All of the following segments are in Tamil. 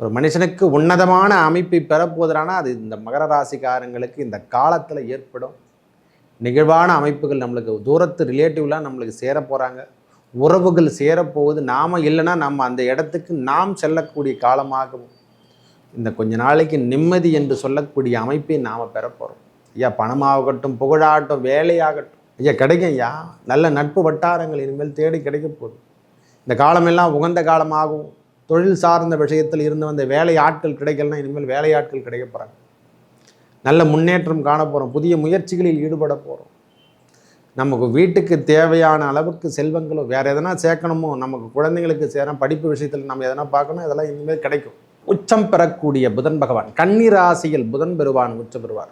ஒரு மனுஷனுக்கு உன்னதமான அமைப்பை பெறப்போதுறானா அது இந்த மகர ராசிக்காரங்களுக்கு இந்த காலத்தில் ஏற்படும் நிகழ்வான அமைப்புகள். நம்மளுக்கு தூரத்து ரிலேட்டிவ்லாம் நம்மளுக்கு சேர போகிறாங்க, உறவுகள் சேரப்போகுது. நாம் இல்லைன்னா நம்ம அந்த இடத்துக்கு நாம் செல்லக்கூடிய காலமாகவும் இந்த கொஞ்ச நாளைக்கு நிம்மதி என்று சொல்லக்கூடிய அமைப்பை நாம் பெறப்போகிறோம். ஐயா பணமாகட்டும், புகழாகட்டும், வேலையாகட்டும் ஐயா கிடைக்கும். ஐயா நல்ல நட்பு வட்டாரங்கள் இனிமேல் தேடி கிடைக்க போகுது. இந்த காலமெல்லாம் உகந்த காலமாகவும் தொழில் சார்ந்த விஷயத்தில் இருந்து வந்த வேலை ஆட்கள் கிடைக்கலன்னா இனிமேல் வேலையாட்கள் கிடைக்க போகிறாங்க. நல்ல முன்னேற்றம் காண போகிறோம். புதிய முயற்சிகளில் ஈடுபட போகிறோம். நமக்கு வீட்டுக்கு தேவையான அளவுக்கு செல்வங்களோ வேறு எதனா சேர்க்கணுமோ, நமக்கு குழந்தைங்களுக்கு சேர படிப்பு விஷயத்தில் நம்ம எதனா பார்க்கணும், இதெல்லாம் இனிமேல் கிடைக்கும். உச்சம் பெறக்கூடிய புதன் பகவான் கன்னி ராசியில் புதன் பெறுவான், உச்சம் பெறுவார்.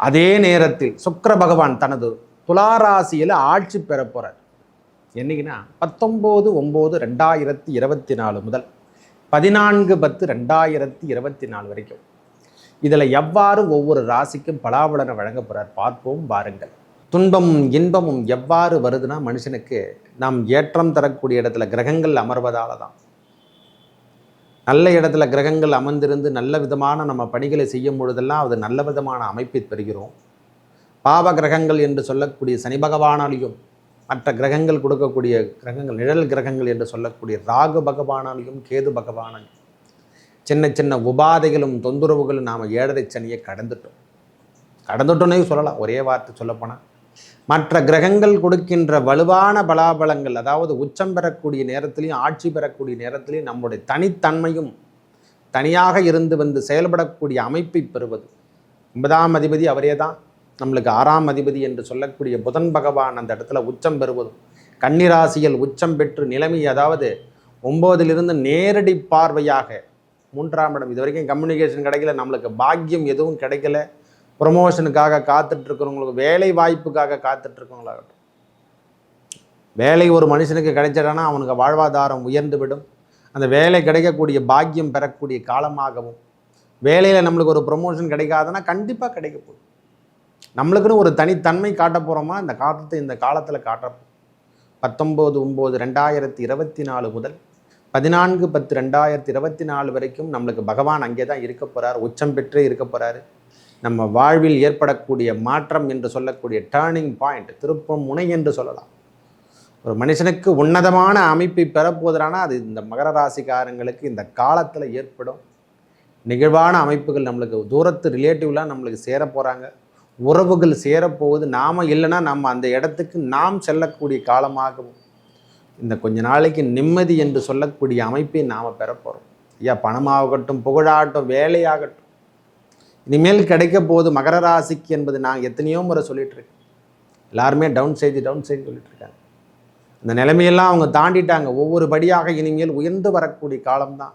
அதே நேரத்தில் சுக்கிர பகவான் தனது துலா ராசியில் ஆட்சி பெற போகிறார். என்னைக்குன்னா 19/9/2024 முதல் 14/10/2024 வரைக்கும். இதில் எவ்வாறு ஒவ்வொரு ராசிக்கும் பலாபலனை வழங்க போகிறார் பார்ப்போம் வாருங்கள். துன்பமும் இன்பமும் எவ்வாறு வருதுன்னா மனுஷனுக்கு நாம் ஏற்றம் தரக்கூடிய இடத்துல கிரகங்கள் அமர்வதால் தான். நல்ல இடத்துல கிரகங்கள் அமர்ந்திருந்து நல்ல விதமான நம்ம பணிகளை செய்யும் பொழுதெல்லாம் அது நல்ல விதமான அமைப்பை பெறுகிறோம். பாவ கிரகங்கள் என்று சொல்லக்கூடிய சனி பகவானாலையும் மற்ற கிரகங்கள் கொடுக்கக்கூடிய கிரகங்கள் நிழல் கிரகங்கள் என்று சொல்லக்கூடிய ராகு பகவானாலையும் கேது பகவானாலையும் சின்ன சின்ன உபாதைகளும் தொந்தரவுகளும் நாம் 7.5 சனியை கடந்துட்டோன்னே சொல்லலாம். ஒரே வார்த்தை சொல்லப்போனால் மற்ற கிரகங்கள் கொடுக்கின்ற வலுவான பலாபலங்கள், அதாவது உச்சம் பெறக்கூடிய நேரத்திலையும் ஆட்சி பெறக்கூடிய நேரத்திலையும் நம்முடைய தனித்தன்மையும் தனியாக இருந்து வந்து செயல்படக்கூடிய அமைப்பை பெறுவது. 9ஆம் அதிபதி அவரே தான், நம்மளுக்கு 6ஆம் அதிபதி என்று சொல்லக்கூடிய புதன் பகவான் அந்த இடத்துல உச்சம் பெறுவதும் கன்னிராசியில் உச்சம் பெற்று நிலைமை, அதாவது 9லிருந்து நேரடி பார்வையாக 3ஆம் இடம். இது வரைக்கும் கம்யூனிகேஷன் கிடைக்கல, நம்மளுக்கு பாக்கியம் எதுவும் கிடைக்கல, ப்ரொமோஷனுக்காக காத்துட்ருக்கிறவங்களுக்கு, வேலை வாய்ப்புக்காக காத்துட்ருக்கவங்களாகட்டும், வேலை ஒரு மனுஷனுக்கு கிடைச்சிடனா அவனுக்கு வாழ்வாதாரம் உயர்ந்து விடும். அந்த வேலை கிடைக்கக்கூடிய பாக்கியம் பெறக்கூடிய காலமாகவும், வேலையில் நம்மளுக்கு ஒரு ப்ரொமோஷன் கிடைக்காதுன்னா கண்டிப்பாக கிடைக்க போகுது. நம்மளுக்குன்னு ஒரு தனித்தன்மை காட்ட போகிறோமா இந்த காலத்தில் காட்டுறப்போம். 19/9/2024 முதல் 14/10/2024 வரைக்கும் நம்மளுக்கு பகவான் அங்கே தான் இருக்க போகிறார், உச்சம் பெற்றே இருக்க போகிறாரு. நம்ம வாழ்வில் ஏற்படக்கூடிய மாற்றம் என்று சொல்லக்கூடிய டேர்னிங் பாயிண்ட், திருப்பம் முனை என்று சொல்லலாம். ஒரு மனுஷனுக்கு உன்னதமான அமைப்பை பெறப்போதுறானா அது இந்த மகர ராசிக்காரங்களுக்கு இந்த காலத்தில் ஏற்படும் நிகழ்வான அமைப்புகள். நம்மளுக்கு தூரத்து ரிலேட்டிவ்லாம் நம்மளுக்கு சேர போகிறாங்க, உறவுகள் சேரப்போகுது. நாம் இல்லைன்னா நம்ம அந்த இடத்துக்கு நாம் செல்லக்கூடிய காலமாகவும் இந்த கொஞ்ச நாளைக்கு நிம்மதி என்று சொல்லக்கூடிய அமைப்பை நாம் பெறப்போகிறோம். ஐயா பணமாகட்டும், புகழாகட்டும், வேலையாகட்டும் இனிமேல் கிடைக்க போகுது மகர ராசிக்கு என்பது நான் எத்தனையோ முறை சொல்லிட்டு இருக்கேன். எல்லாருமே டவுன் சைடு சொல்லிட்டு இருக்காங்க. இந்த நிலைமையெல்லாம் அவங்க தாண்டிட்டாங்க. ஒவ்வொரு படியாக இனிமேல் உயர்ந்து வரக்கூடிய காலம்தான்.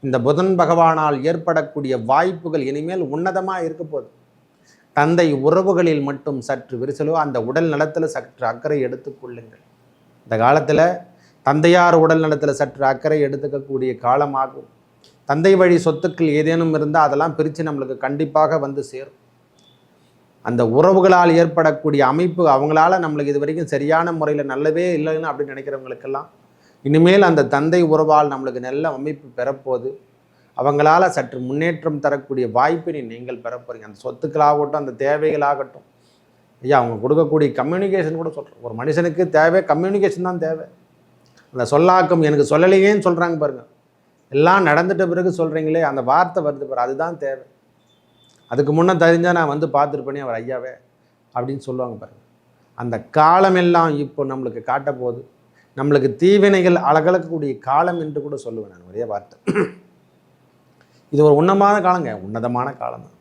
இந்த புதன் பகவானால் ஏற்படக்கூடிய வாய்ப்புகள் இனிமேல் உன்னதமாக இருக்க போகுது. தந்தை உறவுகளில் மட்டும் சற்று விரிசலோ, அந்த உடல் நலத்தில் சற்று அக்கறை எடுத்துக்கொள்ளுங்கள். இந்த காலத்தில் தந்தையார் உடல் நலத்தில் சற்று அக்கறை எடுத்துக்கக்கூடிய காலமாகும். தந்தை வழி சொத்துக்கள் ஏதேனும் இருந்தால் அதெல்லாம் பிரித்து நம்மளுக்கு கண்டிப்பாக வந்து சேரும். அந்த உறவுகளால் ஏற்படக்கூடிய அமைப்பு, அவங்களால நம்மளுக்கு இது வரைக்கும் சரியான முறையில் நல்லவே இல்லைன்னு அப்படின்னு நினைக்கிறவங்களுக்கெல்லாம் இனிமேல் அந்த தந்தை உறவால் நம்மளுக்கு நல்ல அமைப்பு பெறப்போகுது. அவங்களால சற்று முன்னேற்றம் தரக்கூடிய வாய்ப்பினை நீங்கள் பெறப்போறீங்க. அந்த சொத்துக்களாகட்டும், அந்த தேவைகளாகட்டும், ஐயா அவங்க கொடுக்கக்கூடிய கம்யூனிகேஷன் கூட சொல்கிறேன். ஒரு மனுஷனுக்கு தேவை கம்யூனிகேஷன் தான் தேவை. அந்த சொல்லாக்கம் எனக்கு சொல்லலையேன்னு சொல்கிறாங்க பாருங்கள், எல்லாம் நடந்துட்ட பிறகு சொல்கிறீங்களே அந்த வார்த்தை வருது பாரு, அதுதான் தேவை. அதுக்கு முன்னே தெரிஞ்சால் நான் வந்து பார்த்துருப்பேனே அவர் ஐயாவே அப்படின்னு சொல்லுவாங்க பாருங்கள். அந்த காலமெல்லாம் இப்போ நம்மளுக்கு காட்ட போது, நம்மளுக்கு தீவினைகள் அழகழக்கக்கூடிய காலம் என்று கூட சொல்லுவேன் நான் ஒரே வார்த்தை. இது ஒரு உன்னதமான காலம் தான்.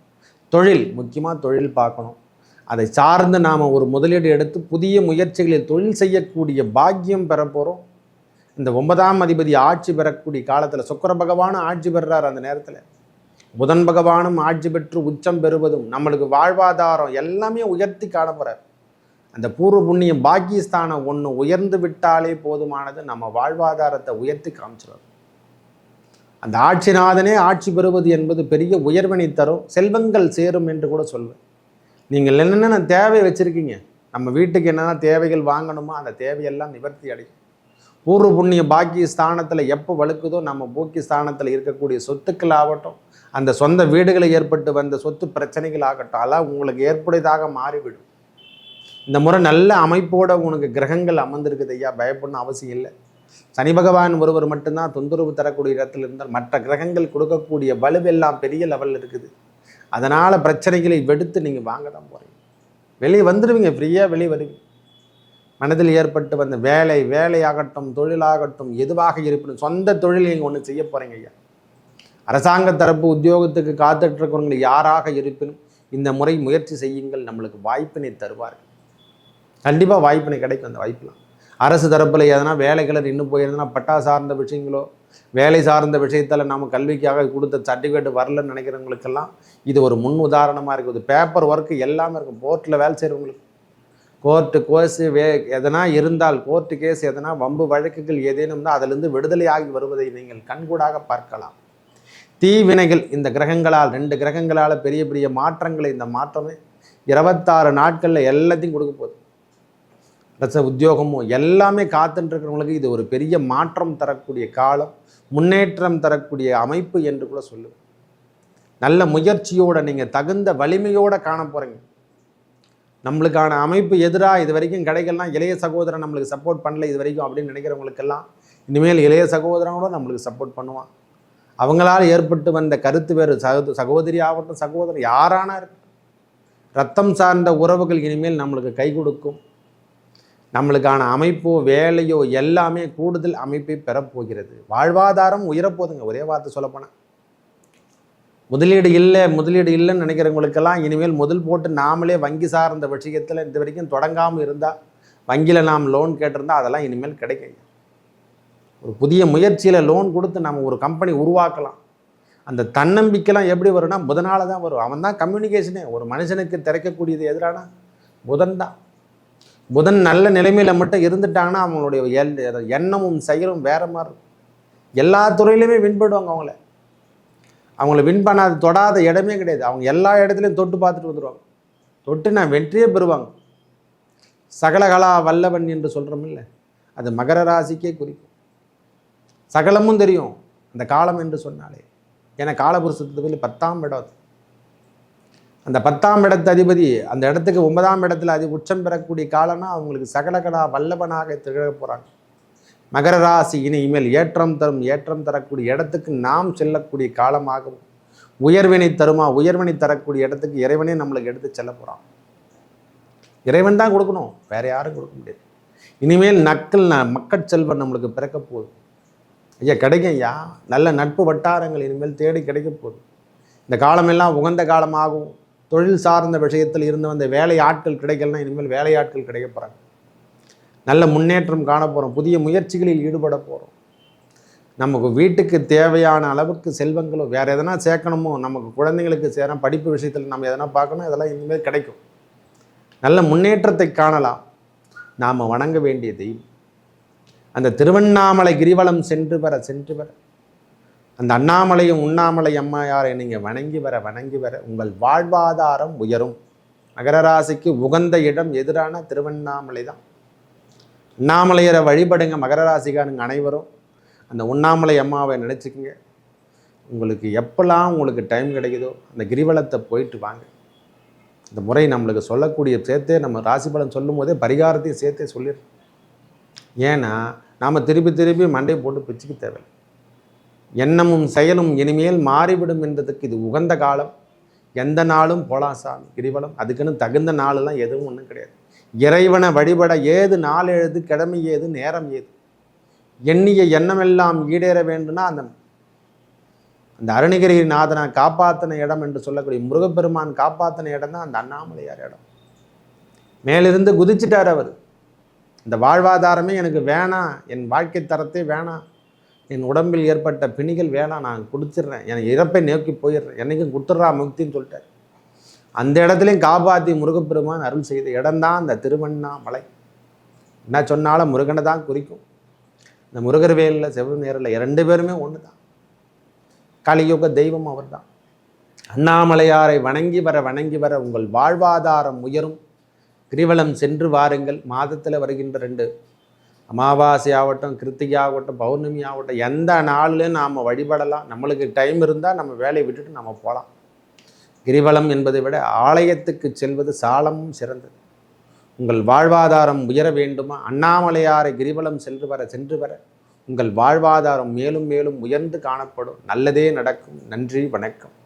தொழில், முக்கியமாக தொழில் பார்க்கணும். அதை சார்ந்து நாம் ஒரு முதலீடு எடுத்து புதிய முயற்சிகளில் தொழில் செய்யக்கூடிய பாக்கியம் பெற போகிறோம். இந்த 9ஆம் அதிபதி ஆட்சி பெறக்கூடிய காலத்தில் சுக்கிர பகவானும் ஆட்சி பெறுறார். அந்த நேரத்தில் புதன் பகவானும் ஆட்சி பெற்று உச்சம் பெறுவதும் நம்மளுக்கு வாழ்வாதாரம் எல்லாமே உயர்த்தி காணப்படுறார். அந்த பூர்வ புண்ணியம் பாக்கியஸ்தானம் ஒன்று உயர்ந்து விட்டாலே போதுமானது, நம்ம வாழ்வாதாரத்தை உயர்த்தி காமிச்சிடும். அந்த ஆட்சிநாதனே ஆட்சி பெறுவது என்பது பெரிய உயர்வினை தரும், செல்வங்கள் சேரும் என்று கூட சொல்வேன். நீங்கள் என்னென்ன தேவை வச்சுருக்கீங்க, நம்ம வீட்டுக்கு என்னென்ன தேவைகள் வாங்கணுமோ அந்த தேவையெல்லாம் நிவர்த்தி அடையும். பூர்வ புண்ணிய பாக்கிய ஸ்தானத்தில் எப்போ வலுக்குதோ நம்ம பூக்கிய ஸ்தானத்தில் இருக்கக்கூடிய சொத்துக்கள் ஆகட்டும், அந்த சொந்த வீடுகளில் ஏற்பட்டு வந்த சொத்து பிரச்சனைகள் ஆகட்டும், அதெல்லாம் உங்களுக்கு ஏற்புடையதாக மாறிவிடும். இந்த முறை நல்ல அமைப்போடு உனக்கு கிரகங்கள் அமர்ந்திருக்குது ஐயா, பயப்படணும் அவசியம் இல்லை. சனி பகவான் ஒருவர் மட்டும்தான் தொந்தரவு தரக்கூடிய இடத்துல இருந்தால் மற்ற கிரகங்கள் கொடுக்கக்கூடிய வலுவெல்லாம் பெரிய லெவலில் இருக்குது. அதனால் பிரச்சனைகளை வெடுத்து நீங்கள் வாங்க தான் போகிறீங்க. வெளியே வந்துடுவீங்க, ஃப்ரீயாக வெளியே வருவீங்க. மனதில் ஏற்பட்டு வந்த வேலையாகட்டும், தொழிலாகட்டும், எதுவாக இருப்பினும் சொந்த தொழில் நீங்கள் ஒன்று செய்ய போகிறீங்க ஐயா. அரசாங்க தரப்பு உத்தியோகத்துக்கு காத்துட்ருக்கிறவங்க யாராக இருப்பினும் இந்த முறை முயற்சி செய்யுங்கள், நம்மளுக்கு வாய்ப்பினை தருவார்கள். கண்டிப்பாக வாய்ப்பினை கிடைக்கும். அந்த வாய்ப்பெலாம் அரசு தரப்பில் எதனா வேலைகளை நின்று போயிருந்தனா, பட்டா சார்ந்த விஷயங்களோ வேலை சார்ந்த விஷயத்தில் நம்ம கல்விக்காக கொடுத்த சர்டிஃபிகேட் வரலன்னு நினைக்கிறவங்களுக்கெல்லாம் இது ஒரு முன் உதாரணமாக இருக்குது. பேப்பர் ஒர்க்கு எல்லாமே இருக்கும். கோர்ட்டில் வேலை செய்கிறவங்களுக்கு கோர்ட்டு கேஸு எதனா இருந்தால், கோர்ட்டு கேஸ் எதனா வம்பு வழக்குகள் ஏதேனும் தான் அதிலிருந்து விடுதலையாகி வருவதை நீங்கள் கண்கூடாக பார்க்கலாம். தீவினைகள் இந்த கிரகங்களால் 2 கிரகங்களால் பெரிய பெரிய மாற்றங்களை, இந்த மாற்றமே 26 நாட்களில் எல்லாத்தையும் கொடுக்க போகுது. அரச உத்தியோகமும் எல்லாமே காத்துட்டுருக்கிறவங்களுக்கு இது ஒரு பெரிய மாற்றம் தரக்கூடிய காலம், முன்னேற்றம் தரக்கூடிய அமைப்பு என்று கூட சொல்லுவேன். நல்ல முயற்சியோடு நீங்கள் தகுந்த வலிமையோடு காண போகிறீங்க. நம்மளுக்கான அமைப்பு எதிராக இது வரைக்கும் கிடைக்கலாம், இளைய சகோதரன் நம்மளுக்கு சப்போர்ட் பண்ணல இது வரைக்கும் அப்படின்னு நினைக்கிறவங்களுக்கெல்லாம் இனிமேல் இளைய சகோதரனோட நம்மளுக்கு சப்போர்ட் பண்ணுவான். அவங்களால் ஏற்பட்டு வந்த கருத்து வேறு சகோதரி ஆகட்டும், சகோதரன் யாரானா இருக்கட்டும், ரத்தம் சார்ந்த உறவுகள் இனிமேல் நம்மளுக்கு கை கொடுக்கும். நம்மளுக்கான அமைப்போ வேலையோ எல்லாமே கூடுதல் அமைப்பை பெறப்போகிறது. வாழ்வாதாரம் உயரப்போகுதுங்க. ஒரே வார்த்தை சொல்லப்போனால் முதலீடு இல்லைன்னு நினைக்கிறவங்களுக்கெல்லாம் இனிமேல் முதல் போட்டு நாமளே வங்கி சார்ந்த விஷயத்தில் இது வரைக்கும் தொடங்காமல் இருந்தால், வங்கியில் நாம் லோன் கேட்டிருந்தால் அதெல்லாம் இனிமேல் கிடைக்கும். ஒரு புதிய முயற்சியில் லோன் கொடுத்து நம்ம ஒரு கம்பெனி உருவாக்கலாம். அந்த தன்னம்பிக்கைலாம் எப்படி வரும்னா புதனால் தான் வரும். அவன் தான் கம்யூனிகேஷனே. ஒரு மனுஷனுக்கு திறக்கக்கூடியது எதிரான புதன் தான். புதன் நல்ல நிலைமையில் மட்டும் இருந்துட்டாங்கன்னா அவங்களுடைய எண்ணமும் செயலும் வேறு மாதிரி இருக்கும். எல்லா துறையிலையுமே வின் பண்ணுவாங்க. அவங்கள வின் பண்ணாத தொடாத இடமே கிடையாது. அவங்க எல்லா இடத்துலையும் தொட்டு பார்த்துட்டு வந்துடுவாங்க. தொட்டு நான் வெற்றியே பெறுவாங்க. சகலகலா வல்லவன் என்று சொல்கிறோம் இல்லை, அது மகர ராசிக்கே குறிக்கும். சகலமும் தெரியும் அந்த காலம் என்று சொன்னாலே. ஏன்னா காலபுருஷத்துக்கு 10ஆம் இடம். அந்த 10ஆம் இடத்து அதிபதி அந்த இடத்துக்கு 9ஆம் இடத்துல உச்சம் பெறக்கூடிய காலம்னா அவங்களுக்கு சகலகலா வல்லவனாக திகழ போகிறாங்க. மகர ராசி இனிமேல் ஏற்றம் தரக்கூடிய இடத்துக்கு நாம் செல்லக்கூடிய காலமாகவும், உயர்வினை தரக்கூடிய இடத்துக்கு இறைவனே நம்மளுக்கு எடுத்து செல்ல போகிறான். இறைவன் தான் கொடுக்கணும், வேற யாரும் கொடுக்க முடியாது. இனிமேல் மக்கள் செல்வம் நம்மளுக்கு பிறக்க போகுது ஐயா, கிடைக்கும் ஐயா. நல்ல நட்பு வட்டாரங்கள் இனிமேல் தேடி கிடைக்க போகுது. இந்த காலமெல்லாம் உகந்த காலமாகவும், தொழில் சார்ந்த விஷயத்தில் இருந்து வந்த வேலை ஆட்கள் கிடைக்கலன்னா இனிமேல் வேலையாட்கள் கிடைக்க போகிறாங்க. நல்ல முன்னேற்றம் காண போகிறோம். புதிய முயற்சிகளில் ஈடுபட போகிறோம். நமக்கு வீட்டுக்கு தேவையான அளவுக்கு செல்வங்களோ வேறு எதனா சேர்க்கணுமோ, நமக்கு குழந்தைங்களுக்கு சேர படிப்பு விஷயத்தில் நம்ம எதனா பார்க்கணும், இதெல்லாம் இனிமேல் கிடைக்கும். நல்ல முன்னேற்றத்தை காணலாம். நாம் வணங்க வேண்டிய தெய்வம் அந்த திருவண்ணாமலை கிரிவலம் சென்று வர அந்த அண்ணாமலையும் உண்ணாமலை அம்மையாரை நீங்கள் வணங்கி வர உங்கள் வாழ்வாதாரம் உயரும். மகர ராசிக்கு உகந்த இடம் எதிரான திருவண்ணாமலை தான். உண்ணாமலையரை வழிபடுங்க. மகர ராசிக்காரங்க அனைவரும் அந்த உண்ணாமலை அம்மாவை நினச்சிக்கங்க. உங்களுக்கு எப்பெல்லாம் உங்களுக்கு டைம் கிடைக்குதோ அந்த கிரிவலத்தை போயிட்டு வாங்க. இந்த முறை நம்மளுக்கு சொல்லக்கூடிய சேர்த்தே நம்ம ராசி பலன் சொல்லும் போதே பரிகாரத்தையும் சேர்த்தே சொல்லிடுறோம். ஏன்னா நாம் திருப்பி மண்டையை போட்டு பிச்சுக்க தேவையில்லை. எண்ணமும் செயலும் இனிமேல் மாறிவிடும் என்றதுக்கு இது உகந்த காலம். எந்த நாளும் போலாம் சாமி கிரிவலம். அதுக்குன்னு தகுந்த நாளெல்லாம் எதுவும் ஒன்றும் கிடையாது. இறைவனை வழிபட ஏது நாள் எழுது, கிழமை ஏது, நேரம் ஏது, எண்ணிய எண்ணமெல்லாம் ஈடேற வேண்டும்னா அந்த அருணகிரி நாதனை காப்பாற்றின இடம் என்று சொல்லக்கூடிய முருகப்பெருமான் காப்பாற்றின இடம் தான் அந்த அண்ணாமலையார் இடம். மேலிருந்து குதிச்சிட்டார் அவர். இந்த வாழ்வாதாரமே எனக்கு வேணாம், என் வாழ்க்கை தரத்தை வேணாம், என் உடம்பில் ஏற்பட்ட பிணிகள் வேணாம், நான் கொடுத்துட்றேன், எனக்கு இறப்பை நோக்கி போயிடுறேன், என்னைக்கும் கொடுத்துட்றா முக்தின்னு சொல்லிட்டார். அந்த இடத்துலையும் காப்பாற்றி முருகப்பெருமான் அருள் செய்த இடம்தான் அந்த திருவண்ணாமலை. என்ன சொன்னாலும் முருகனை தான் குறிக்கும். இந்த முருகர் வேலில் செவ்வ நேரில் 2 பேருமே ஒன்று தான். கலியுக தெய்வம் அவர் தான். அண்ணாமலையாரை வணங்கி வர உங்கள் வாழ்வாதாரம் உயரும். கிரிவலம் சென்று வாருங்கள். மாதத்தில் வருகின்ற 2 அமாவாசை ஆகட்டும், கிருத்திகை ஆகட்டும், பௌர்ணமி ஆகட்டும், எந்த நாள்லையும் நாம் வழிபடலாம். நம்மளுக்கு டைம் இருந்தால் நம்ம வேலையை விட்டுட்டு நம்ம போகலாம். கிரிவலம் என்பதை விட ஆலயத்துக்கு செல்வது சாலமும் சிறந்தது. உங்கள் வாழ்வாதாரம் உயர வேண்டுமா? அண்ணாமலையாரை கிரிவலம் சென்று வர உங்கள் வாழ்வாதாரம் மேலும் மேலும் உயர்ந்து காணப்படும். நல்லதே நடக்கும். நன்றி, வணக்கம்.